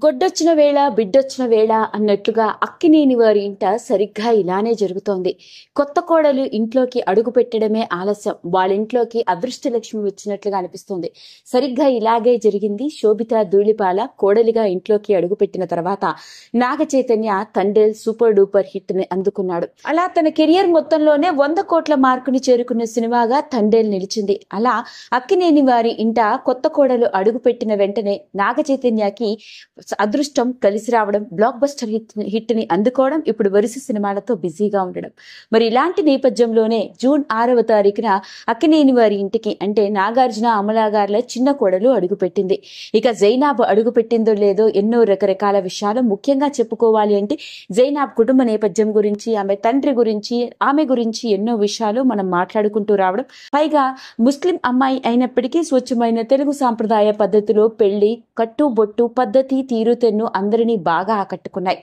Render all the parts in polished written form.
గొడ్డొచ్చిన వేళ బిడ్డొచ్చిన వేళ అన్నట్లుగా అక్కినేని వారి ఇంట సరిగ్గా ఇలానే జరుగుతోంది. కొత్త కోడలు ఇంట్లోకి అడుగు పెట్టడమే ఆలస్యం, వాళ్ళ ఇంట్లోకి అదృష్టలక్ష్మి వచ్చినట్లుగా అనిపిస్తుంది. సరిగ్గా ఇలాగే జరిగింది. శోభిత ధూళిపాల కోడలిగా ఇంట్లోకి అడుగుపెట్టిన తర్వాత నాగ చైతన్య తండ్రి సూపర్ డూపర్ హిట్ ని అందుకున్నాడు. అలా తన కెరియర్ మొత్తంలోనే 100 కోట్ల మార్కుని చేరుకున్న సినిమాగా తండేల్ నిలిచింది. అలా అక్కినేని వారి ఇంట కొత్త కోడలు అడుగు పెట్టిన వెంటనే నాగ చైతన్యకి అదృష్టం కలిసి రావడం, బ్లాక్ బస్టర్ హిట్ ని అందుకోవడం, ఇప్పుడు వరుస సినిమాలతో బిజీగా ఉండడం. మరి ఇలాంటి నేపథ్యంలోనే జూన్ 6వ తారీఖున అక్కినేని వారి ఇంటికి అంటే నాగార్జున అమలా గార్ల చిన్న కోడలు అడుగుపెట్టింది. ఇక జైనాబ్ అడుగు పెట్టిందో లేదో ఎన్నో రకరకాల విషయాలు. ముఖ్యంగా చెప్పుకోవాలి అంటే జైనాబ్ కుటుంబ నేపథ్యం గురించి, ఆమె తండ్రి గురించి, ఆమె గురించి ఎన్నో విషయాలు మనం మాట్లాడుకుంటూ రావడం. పైగా ముస్లిం అమ్మాయి అయినప్పటికీ స్వచ్ఛమైన తెలుగు సాంప్రదాయ పద్ధతిలో పెళ్లి, కట్టు బొట్టు పద్ధతి, తీరుతెన్ను అందరినీ బాగా ఆకట్టుకున్నాయి.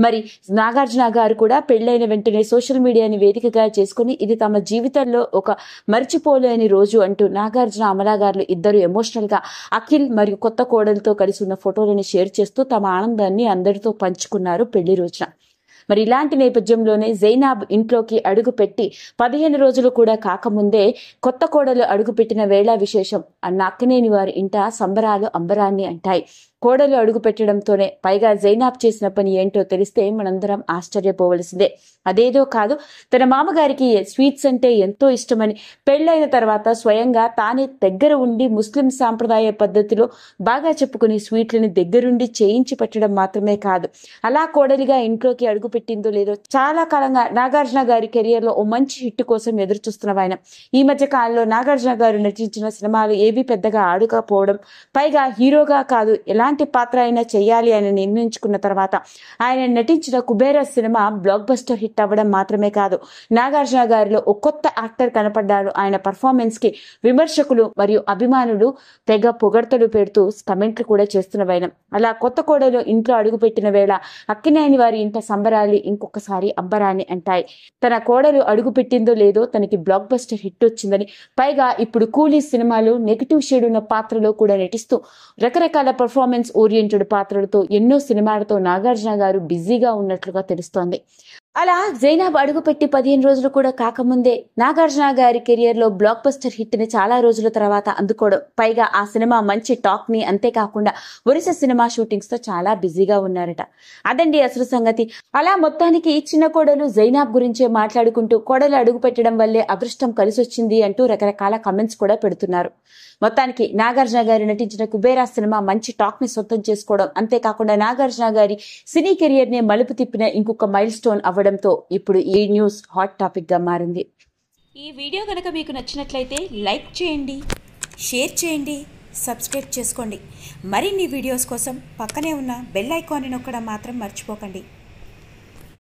మరి నాగార్జున గారు కూడా పెళ్లైన వెంటనే సోషల్ మీడియాని వేదికగా చేసుకుని ఇది తమ జీవితంలో ఒక మర్చిపోలేని రోజు అంటూ నాగార్జున అమలా గారు ఇద్దరు ఎమోషనల్ గా అఖిల్ మరియు కొత్త కోడలతో కలిసి ఉన్న ఫోటోలను షేర్ చేస్తూ తమ ఆనందాన్ని అందరితో పంచుకున్నారు పెళ్లి రోజున. మరి ఇలాంటి నేపథ్యంలోనే జైనాబ్ ఇంట్లోకి అడుగు పెట్టి 15 రోజులు కూడా కాకముందే కొత్త కోడలు అడుగు పెట్టిన వేళ విశేషం అన్న అక్కినేని వారి ఇంట సంబరాలు అంబరాన్ని అంటాయి. కోడలు అడుగు పెట్టడంతోనే, పైగా జైనాబ్ చేసిన పని ఏంటో తెలిస్తే మనందరం ఆశ్చర్యపోవలసిందే. అదేదో కాదు, తన మామగారికి స్వీట్స్ అంటే ఎంతో ఇష్టమని పెళ్లైన తర్వాత స్వయంగా తానే దగ్గర ఉండి ముస్లిం సాంప్రదాయ పద్ధతిలో బాగా చెప్పుకుని స్వీట్లని దగ్గరుండి చేయించి పెట్టడం మాత్రమే కాదు, అలా కోడలిగా ఇంట్లోకి అడుగు పెట్టిందో లేదో చాలా కాలంగా నాగార్జున గారి కెరియర్ లో ఓ మంచి హిట్ కోసం ఎదురు చూస్తున్న ఆయన ఈ మధ్య కాలంలో నాగార్జున గారు నటించిన సినిమాలు ఏవి పెద్దగా ఆడకపోవడం, పైగా హీరోగా కాదు ఎలాంటి పాత్ర అయినా చెయ్యాలి అని నిర్ణయించుకున్న తర్వాత ఆయన నటించిన Kubera cinema block buster hit అవ్వడం మాత్రమే కాదు, నాగార్జున గారిలో ఒక కొత్త యాక్టర్ కనపడ్డాడు. ఆయన పర్ఫార్మెన్స్ కి విమర్శకులు మరియు అభిమానులు తెగ పొగడ్తలు పెడుతూ కమెంట్లు కూడా చేస్తున్నవైన. అలా కొత్త కోడలు ఇంట్లో అడుగుపెట్టిన వేళ అక్కినేని వారి ఇంట సంబరాలు ఇంకొకసారి అంబరాన్ని అంటాయి. తన కోడలు అడుగు పెట్టిందో లేదో తనకి బ్లాక్ బస్టర్ హిట్ వచ్చిందని, పైగా ఇప్పుడు కూలీ సినిమాలో నెగిటివ్ షేడ్ ఉన్న పాత్రలో కూడా నటిస్తూ రకరకాల పర్ఫార్మెన్స్ ఓరియంటెడ్ పాత్రలతో ఎన్నో సినిమాలతో నాగార్జున గారు బిజీగా ఉన్నట్లుగా తెలుస్తోంది. అలా జైనాబ్ అడుగుపెట్టి 15 రోజులు కూడా కాకముందే నాగార్జున గారి కెరియర్ లో బ్లాక్ బస్టర్ హిట్ ని చాలా రోజుల తర్వాత అందుకోవడం, పైగా ఆ సినిమా మంచి టాక్ ని, అంతేకాకుండా వరుస సినిమా షూటింగ్స్ తో చాలా బిజీగా ఉన్నారట. అదండి అసలు సంగతి. అలా మొత్తానికి చిన్న కోడలు జైనాబ్ గురించే మాట్లాడుకుంటూ కోడలు అడుగు పెట్టడం వల్లే అదృష్టం కలిసొచ్చింది అంటూ రకరకాల కమెంట్స్ కూడా పెడుతున్నారు. మొత్తానికి నాగార్జున గారి నటించిన కుబేరా సినిమా మంచి టాక్ ని సొంతం చేసుకోవడం, అంతేకాకుండా నాగార్జున గారి సినీ కెరియర్ నే మలుపు తిప్పిన ఇంకొక మైల్ స్టోన్ అవ్వడంతో ఇప్పుడు ఈ న్యూస్ హాట్ టాపిక్ గా మారింది. ఈ వీడియో కనుక మీకు నచ్చినట్లయితే లైక్ చేయండి, షేర్ చేయండి, సబ్స్క్రైబ్ చేసుకోండి. మరిన్ని వీడియోస్ కోసం పక్కనే ఉన్న బెల్ ఐకాన్ని నొక్కడం మాత్రం మర్చిపోకండి.